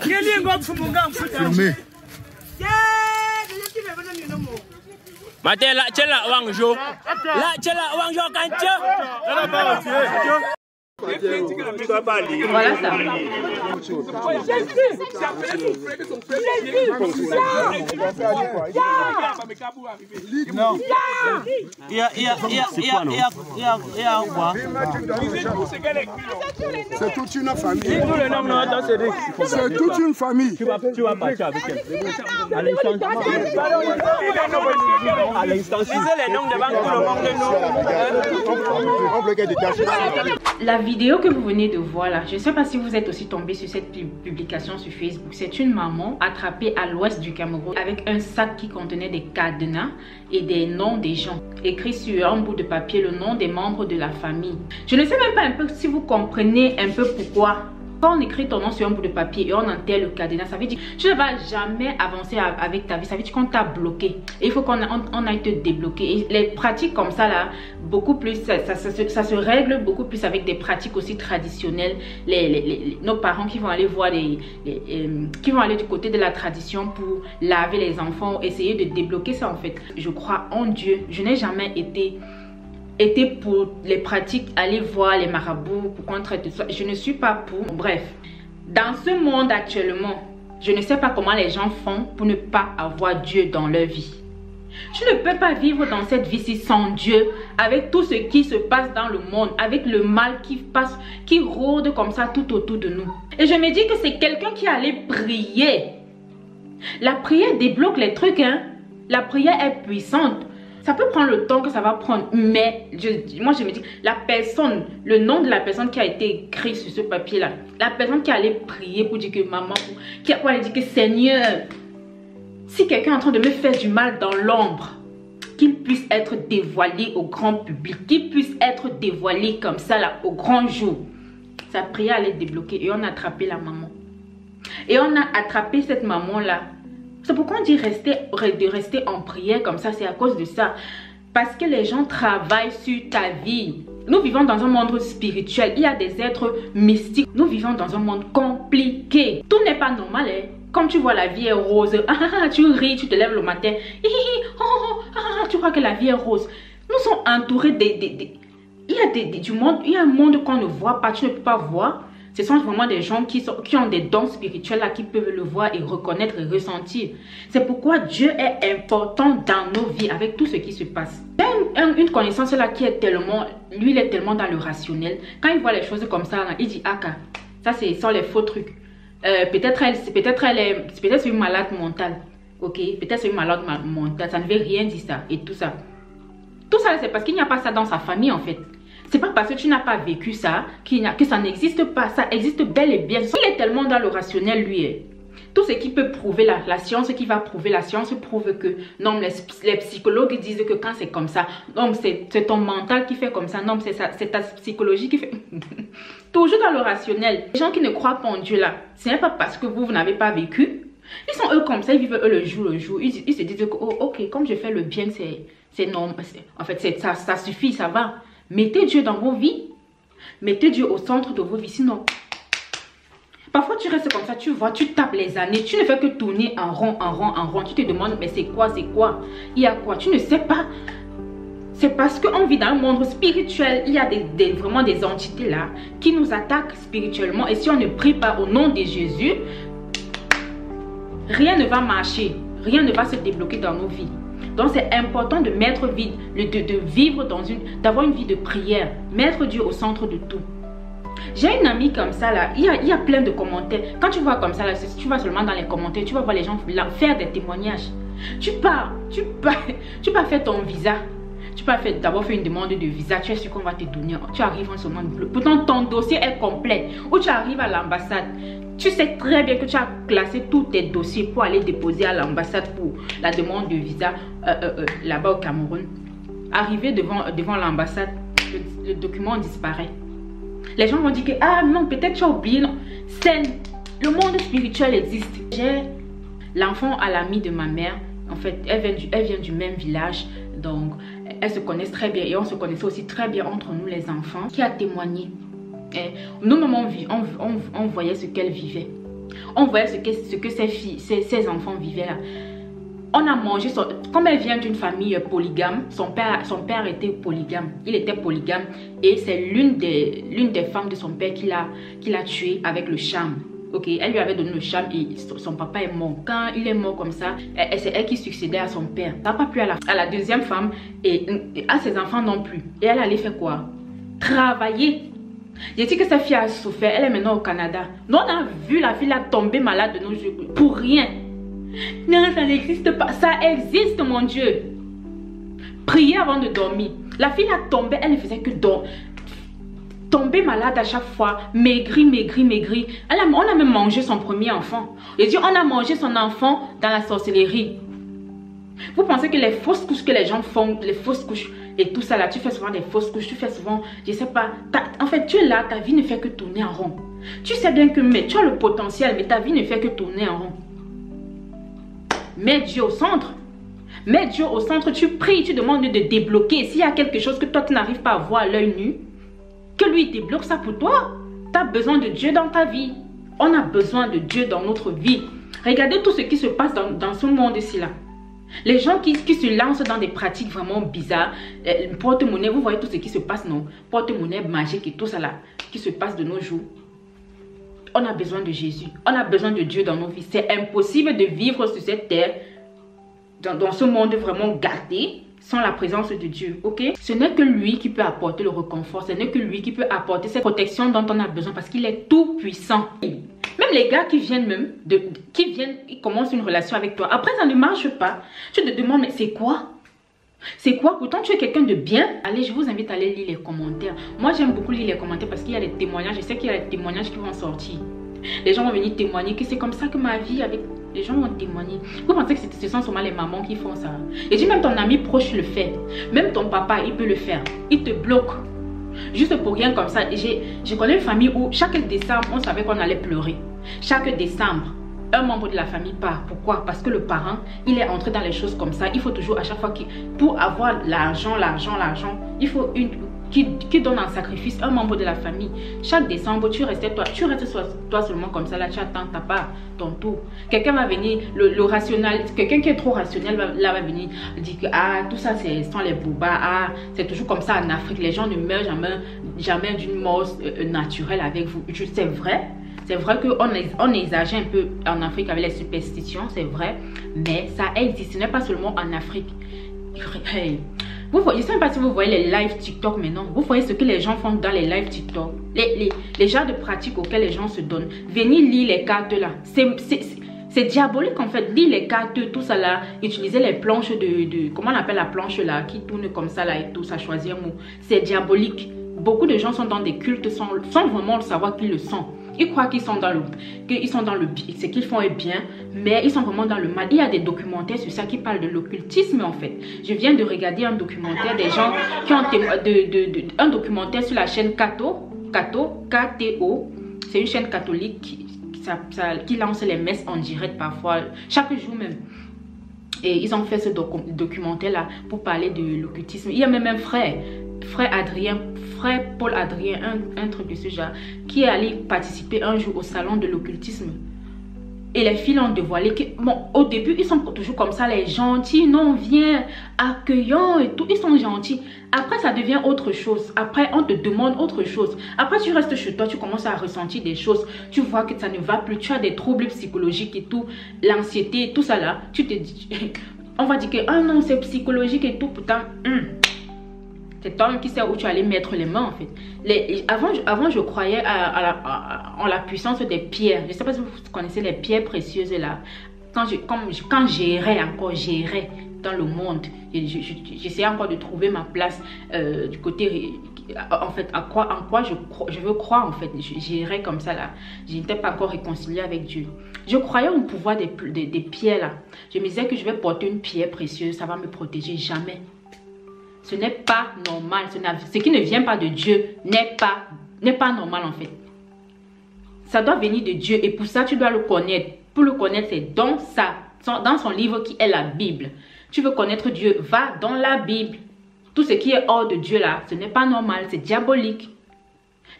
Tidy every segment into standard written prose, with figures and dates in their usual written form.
Filmé. Matin là, tu es là, Wangjo. Là, tu es là, Wangjo, quand tu voilà ça. Non. Il y a quoi? C'est toute une famille. C'est toute une famille. Tu vas partir avec elle. À l'instant, les noms de La vidéo que vous venez de voir là, je ne sais pas si vous êtes aussi tombé sur cette publication sur Facebook. C'est une maman attrapée à l'ouest du Cameroun avec un sac qui contenait des cadenas et des noms des gens. Écrit sur un bout de papier le nom des membres de la famille. Je ne sais même pas un peu si vous comprenez un peu pourquoi. Quand on écrit ton nom sur un bout de papier et on enterre le cadenas, ça veut dire que tu ne vas jamais avancer avec ta vie. Ça veut dire qu'on t'a bloqué. Et il faut qu'on aille te débloquer. Et les pratiques comme ça, là, beaucoup plus, ça se règle beaucoup plus avec des pratiques aussi traditionnelles. Nos parents qui vont aller voir qui vont aller du côté de la tradition pour laver les enfants, essayer de débloquer ça en fait. Je crois en Dieu. Je n'ai jamais été pour les pratiques, aller voir les marabouts pour qu'on traite de ça. Je ne suis pas pour. Bref, dans ce monde actuellement, je ne sais pas comment les gens font pour ne pas avoir Dieu dans leur vie. Tu ne peux pas vivre dans cette vie-ci sans Dieu, avec tout ce qui se passe dans le monde, avec le mal qui passe, qui rôde comme ça tout autour de nous. Et je me dis que c'est quelqu'un qui allait prier. La prière débloque les trucs, hein. La prière est puissante. Ça peut prendre le temps que ça va prendre, mais moi je me dis, la personne, le nom de la personne qui a été écrit sur ce papier-là, la personne qui allait prier pour dire que maman, qui allait dire que Seigneur, si quelqu'un est en train de me faire du mal dans l'ombre, qu'il puisse être dévoilé au grand public, qu'il puisse être dévoilé comme ça là, au grand jour. Sa prière allait débloquer et on a attrapé la maman. Et on a attrapé cette maman-là. C'est pourquoi on dit de rester en prière comme ça, c'est à cause de ça. Parce que les gens travaillent sur ta vie. Nous vivons dans un monde spirituel, il y a des êtres mystiques. Nous vivons dans un monde compliqué. Tout n'est pas normal, hein. Comme tu vois la vie est rose, tu ris, tu te lèves le matin, tu crois que la vie est rose. Nous sommes entourés il y a du monde, il y a un monde qu'on ne voit pas, tu ne peux pas voir. Ce sont vraiment des gens qui ont des dons spirituels là, qui peuvent le voir et reconnaître et ressentir. C'est pourquoi Dieu est important dans nos vies avec tout ce qui se passe. Il y a une connaissance là qui est tellement, lui il est tellement dans le rationnel. Quand il voit les choses comme ça, là, il dit Aka, ça c'est les faux trucs. Peut-être c'est une malade mentale. Ok, peut-être c'est une malade mentale, ça ne veut rien dire ça et tout ça. Tout ça c'est parce qu'il n'y a pas ça dans sa famille en fait. C'est pas parce que tu n'as pas vécu ça que ça n'existe pas. Ça existe bel et bien. Il est tellement dans le rationnel, lui. Tout ce qui peut prouver la science, qui va prouver la science, prouve que non, les psychologues disent que quand c'est comme ça, non, c'est ton mental qui fait comme ça, non, c'est ta psychologie qui fait. Toujours dans le rationnel. Les gens qui ne croient pas en Dieu là, ce n'est pas parce que vous n'avez pas vécu. Ils sont eux comme ça, ils vivent eux le jour. Ils se disent que, oh, ok, comme je fais le bien, c'est normal. En fait, ça suffit, ça va. Mettez Dieu dans vos vies. Mettez Dieu au centre de vos vies. Sinon, parfois tu restes comme ça, tu vois, tu tapes les années. Tu ne fais que tourner en rond, en rond, en rond. Tu te demandes, mais c'est quoi, c'est quoi? Il y a quoi? Tu ne sais pas. C'est parce qu'on vit dans un monde spirituel. Il y a vraiment des entités là qui nous attaquent spirituellement. Et si on ne prie pas au nom de Jésus, rien ne va marcher. Rien ne va se débloquer dans nos vies. Donc c'est important de mettre vide, de vivre d'avoir une vie de prière, mettre Dieu au centre de tout. J'ai une amie comme ça là, il y a plein de commentaires. Quand tu vois comme ça là, tu vas seulement dans les commentaires, tu vas voir les gens faire des témoignages. Tu pars faire ton visa. Tu peux d'abord faire une demande de visa, tu es sûr qu'on va te donner. Tu arrives en ce moment bleu. Pourtant ton dossier est complet. Ou tu arrives à l'ambassade. Tu sais très bien que tu as classé tous tes dossiers pour aller déposer à l'ambassade pour la demande de visa là-bas au Cameroun. Arrivé devant l'ambassade, le document disparaît. Les gens vont dire que, ah non, peut-être tu as oublié. Non. Le monde spirituel existe. J'ai l'enfant à l'amie de ma mère. En fait, elle vient du même village. Donc, elles se connaissent très bien. Et on se connaissait aussi très bien entre nous les enfants. Qui a témoigné. Nous-mêmes, on voyait ce qu'elle vivait. On voyait ce que ses enfants vivaient là. On a mangé, comme elle vient d'une famille polygame, son père était polygame. Il était polygame et c'est l'une des femmes de son père qui l'a tué avec le charme. Ok, elle lui avait donné le charme et son papa est mort. Quand il est mort comme ça, c'est elle qui succédait à son père. Ça n'a pas plu à la deuxième femme et à ses enfants non plus. Et elle allait faire quoi? Travailler. J'ai dit que sa fille a souffert. Elle est maintenant au Canada. Nous, on a vu la fille là tomber malade de nos yeux pour rien. Non, ça n'existe pas. Ça existe, mon Dieu. Priez avant de dormir. La fille a tombé, elle ne faisait que tomber malade à chaque fois. Maigri. On a même mangé son premier enfant. J'ai dit, on a mangé son enfant dans la sorcellerie. Vous pensez que les fausses couches que les gens font, les fausses couches et tout ça là, tu fais souvent des fausses couches, tu fais souvent, je sais pas. En fait, tu es là, ta vie ne fait que tourner en rond. Tu sais bien que tu as le potentiel, mais ta vie ne fait que tourner en rond. Mets Dieu au centre. Mets Dieu au centre. Tu pries, tu demandes de débloquer. S'il y a quelque chose que toi tu n'arrives pas à voir à l'œil nu, que lui débloque ça pour toi. Tu as besoin de Dieu dans ta vie. On a besoin de Dieu dans notre vie. Regardez tout ce qui se passe dans ce monde-ci là. Les gens qui se lancent dans des pratiques vraiment bizarres, porte-monnaie, vous voyez tout ce qui se passe, non? Porte-monnaie magique et tout ça là, qui se passe de nos jours. On a besoin de Jésus. On a besoin de Dieu dans nos vies. C'est impossible de vivre sur cette terre, dans ce monde vraiment gâté, sans la présence de Dieu. Ok? Ce n'est que lui qui peut apporter le réconfort. Ce n'est que lui qui peut apporter cette protection dont on a besoin parce qu'il est tout puissant. Même les gars qui viennent ils commencent une relation avec toi. Après, ça ne marche pas. Tu te demandes, mais c'est quoi? C'est quoi? Pourtant, tu es quelqu'un de bien. Allez, je vous invite à aller lire les commentaires. Moi, j'aime beaucoup lire les commentaires parce qu'il y a des témoignages. Je sais qu'il y a des témoignages qui vont sortir. Les gens vont venir témoigner que c'est comme ça que ma vie avec... Les gens vont témoigner. Vous pensez que ce sont seulement les mamans qui font ça? Et dis même ton ami proche le fait. Même ton papa, il peut le faire. Il te bloque. Juste pour rien comme ça. Je connais une famille où chaque décembre, on savait qu'on allait pleurer. Chaque décembre, un membre de la famille part. Pourquoi? Parce que le parent, il est entré dans les choses comme ça. Il faut toujours à chaque fois pour avoir l'argent, il faut qui donne en sacrifice un membre de la famille. Chaque décembre, tu restes toi seulement comme ça. Là, tu attends ta part, ton tour. Quelqu'un va venir, le rationnel, quelqu'un qui est trop rationnel va venir dire que tout ça, ce sont les boubas. C'est toujours comme ça en Afrique. Les gens ne meurent jamais d'une mort naturelle avec vous. C'est vrai. C'est vrai qu'on exagère un peu en Afrique avec les superstitions, c'est vrai. Mais ça existe, ce n'est pas seulement en Afrique. Hey. Vous voyez, je ne sais pas si vous voyez les lives TikTok maintenant. Vous voyez ce que les gens font dans les lives TikTok. Les genres de pratiques auxquelles les gens se donnent. Venez lire les cartes là. C'est diabolique en fait. Lire les cartes, tout ça là. Utiliser les planches comment on appelle la planche là, qui tourne comme ça là et tout ça, choisir un mot. C'est diabolique. Beaucoup de gens sont dans des cultes sans vraiment le savoir qu'ils le sont. Ils croient qu'ils sont dans le ce qu'ils font est bien, mais ils sont vraiment dans le mal. Il y a des documentaires sur ça qui parlent de l'occultisme en fait. Je viens de regarder un documentaire des gens qui ont un documentaire sur la chaîne KTO. C'est une chaîne catholique qui lance les messes en direct parfois, chaque jour même. Et ils ont fait ce documentaire là pour parler de l'occultisme. Il y a même un frère Paul Adrien, un truc de ce genre, qui est allé participer un jour au salon de l'occultisme. Et les filles ont dévoilé que, bon, au début, ils sont toujours comme ça, les gentils, non, viens, accueillants et tout, ils sont gentils. Après, ça devient autre chose. Après, on te demande autre chose. Après, tu restes chez toi, tu commences à ressentir des choses. Tu vois que ça ne va plus, tu as des troubles psychologiques et tout, l'anxiété, tout ça là. Tu te dis, on va dire que, ah non, c'est psychologique et tout, pourtant, c'est toi-même qui sais où tu allais mettre les mains en fait. Avant je croyais en la puissance des pierres. Je ne sais pas si vous connaissez les pierres précieuses là. Quand j'errais dans le monde, j'essayais encore de trouver ma place du côté, en fait, en quoi je veux croire en fait. J'errais comme ça là. Je n'étais pas encore réconciliée avec Dieu. Je croyais au pouvoir des pierres là. Je me disais que je vais porter une pierre précieuse, ça va me protéger. Jamais. Ce n'est pas normal. Ce qui ne vient pas de Dieu n'est pas normal en fait. Ça doit venir de Dieu et pour ça tu dois le connaître. Pour le connaître, c'est dans son livre qui est la Bible. Tu veux connaître Dieu, va dans la Bible. Tout ce qui est hors de Dieu là, ce n'est pas normal, c'est diabolique.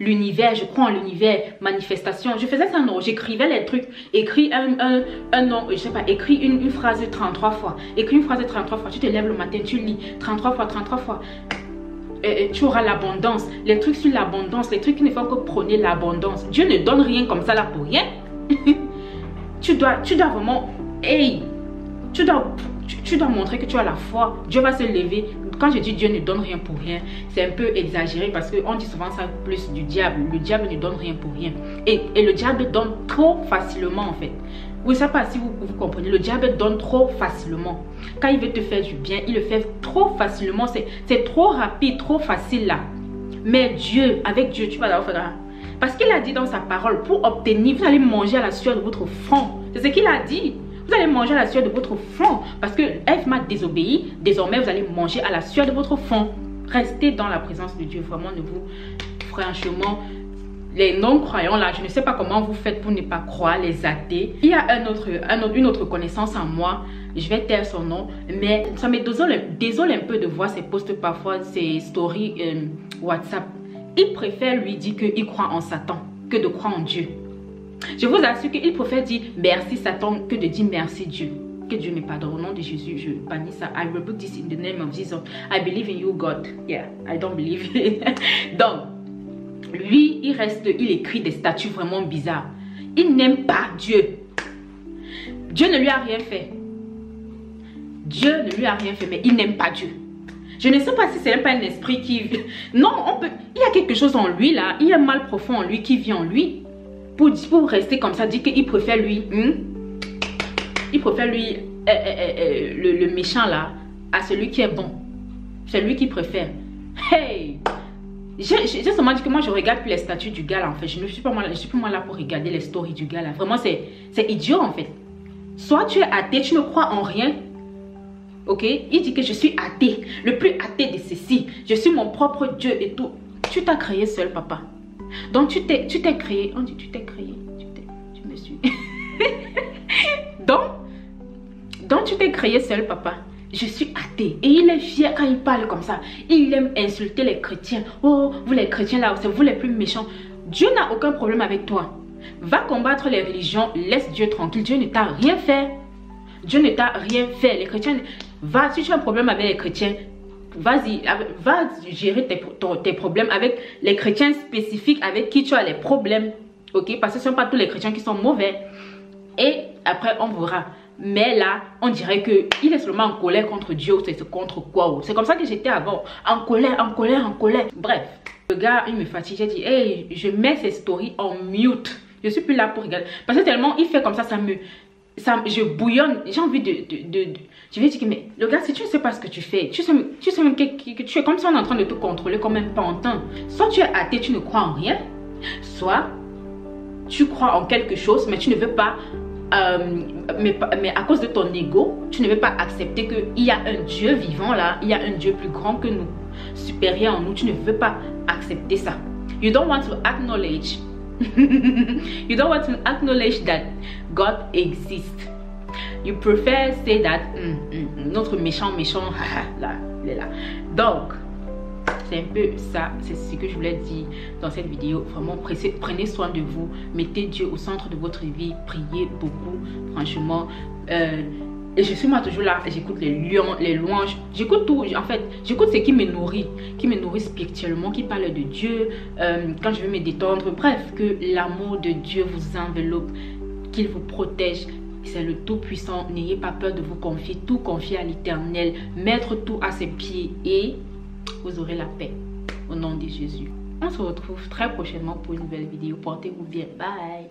l'univers, je crois en l'univers, manifestation. Je faisais ça, non, j'écrivais les trucs, écris un nom, je sais pas, écris une phrase 33 fois. Écris une phrase 33 fois, tu te lèves le matin, tu lis 33 fois. Tu auras l'abondance, les trucs sur l'abondance, les trucs qui ne font que prôner l'abondance. Dieu ne donne rien comme ça là pour rien. tu dois vraiment, hey, tu dois montrer que tu as la foi. Dieu va se lever. Quand je dis Dieu ne donne rien pour rien, c'est un peu exagéré parce qu'on dit souvent ça plus du diable. Le diable ne donne rien pour rien. Et le diable donne trop facilement en fait. Vous ne savez pas si vous comprenez. Le diable donne trop facilement. Quand il veut te faire du bien, il le fait trop facilement. C'est trop rapide, trop facile là. Mais Dieu, avec Dieu, tu vas d'abord faire. Parce qu'il a dit dans sa parole, pour obtenir, vous allez manger à la sueur de votre front. C'est ce qu'il a dit. Vous allez manger à la sueur de votre front. Parce que Ève m'a désobéi. Désormais, vous allez manger à la sueur de votre front. Restez dans la présence de Dieu. Vraiment, ne vous... Franchement, les non-croyants là, je ne sais pas comment vous faites pour ne pas croire, les athées. Il y a une autre connaissance en moi. Je vais taire son nom. Mais ça me désole un peu de voir ses posts parfois, ses stories WhatsApp. Il préfère lui dire qu'il croit en Satan que de croire en Dieu. Je vous assure qu'il préfère dire merci Satan que de dire merci Dieu. Que Dieu me pardonne. Au nom de Jésus, je bannis ça. I rebuke this in the name of Jesus. I believe in you, God. Yeah, I don't believe it. Donc, lui, il écrit des statuts vraiment bizarres. Il n'aime pas Dieu. Dieu ne lui a rien fait. Dieu ne lui a rien fait, mais il n'aime pas Dieu. Je ne sais pas si c'est pas un esprit qui... Non, il y a quelque chose en lui là. Il y a un mal profond en lui qui vit en lui. Pour rester comme ça, dire qu'il préfère lui... il préfère lui... le méchant là, à celui qui est bon. C'est lui qui préfère. Hey! J'ai seulement dit que moi je regarde plus les statuts du gars là en fait. Je suis pas moi là pour regarder les stories du gars là. Vraiment c'est idiot en fait. Soit tu es athée, tu ne crois en rien. Ok? Il dit que je suis athée. Le plus athée de ceci. Je suis mon propre Dieu et tout. Tu t'as créé seul papa. Donc tu t'es créé. On dit tu t'es créé. Tu me suis. Donc tu t'es créé seul papa. Je suis athée. Et il est fier quand il parle comme ça. Il aime insulter les chrétiens. Oh, vous les chrétiens là, c'est vous les plus méchants. Dieu n'a aucun problème avec toi. Va combattre les religions. Laisse Dieu tranquille. Dieu ne t'a rien fait. Dieu ne t'a rien fait. Les chrétiens, si tu as un problème avec les chrétiens, vas-y, va gérer tes problèmes avec les chrétiens spécifiques avec qui tu as les problèmes. Ok? Parce que ce ne sont pas tous les chrétiens qui sont mauvais. Et après, on verra. Mais là, on dirait qu'il est seulement en colère contre Dieu ou c'est contre quoi. C'est comme ça que j'étais avant. En colère. Bref, le gars, il me fatigue. J'ai dit, hey, je mets ces stories en mute. Je suis plus là pour regarder. Parce que tellement il fait comme ça, je bouillonne. J'ai envie je vais dire que, mais le gars, si tu ne sais pas ce que tu fais, tu sais même que tu es comme si on est en train de te contrôler comme un pantin. Soit tu es athée, tu ne crois en rien. Soit tu crois en quelque chose, mais tu ne veux pas... mais à cause de ton ego, tu ne veux pas accepter qu'il y a un Dieu vivant là, il y a un Dieu plus grand que nous, supérieur en nous. Tu ne veux pas accepter ça. You don't want to acknowledge you don't want to acknowledge that God exists. You prefer say that notre méchant là, il est là. Donc c'est un peu ça, c'est ce que je voulais dire dans cette vidéo. Vraiment, prenez soin de vous, mettez Dieu au centre de votre vie, priez beaucoup, franchement. Et je suis moi toujours là, j'écoute les louanges, j'écoute tout, en fait, j'écoute ce qui me nourrit spirituellement, qui parle de Dieu, quand je veux me détendre. Bref, que l'amour de Dieu vous enveloppe, qu'il vous protège. C'est le Tout-Puissant. N'ayez pas peur de vous confier, tout confier à l'Éternel, mettre tout à ses pieds et vous aurez la paix au nom de Jésus. On se retrouve très prochainement pour une nouvelle vidéo. Portez-vous bien. Bye.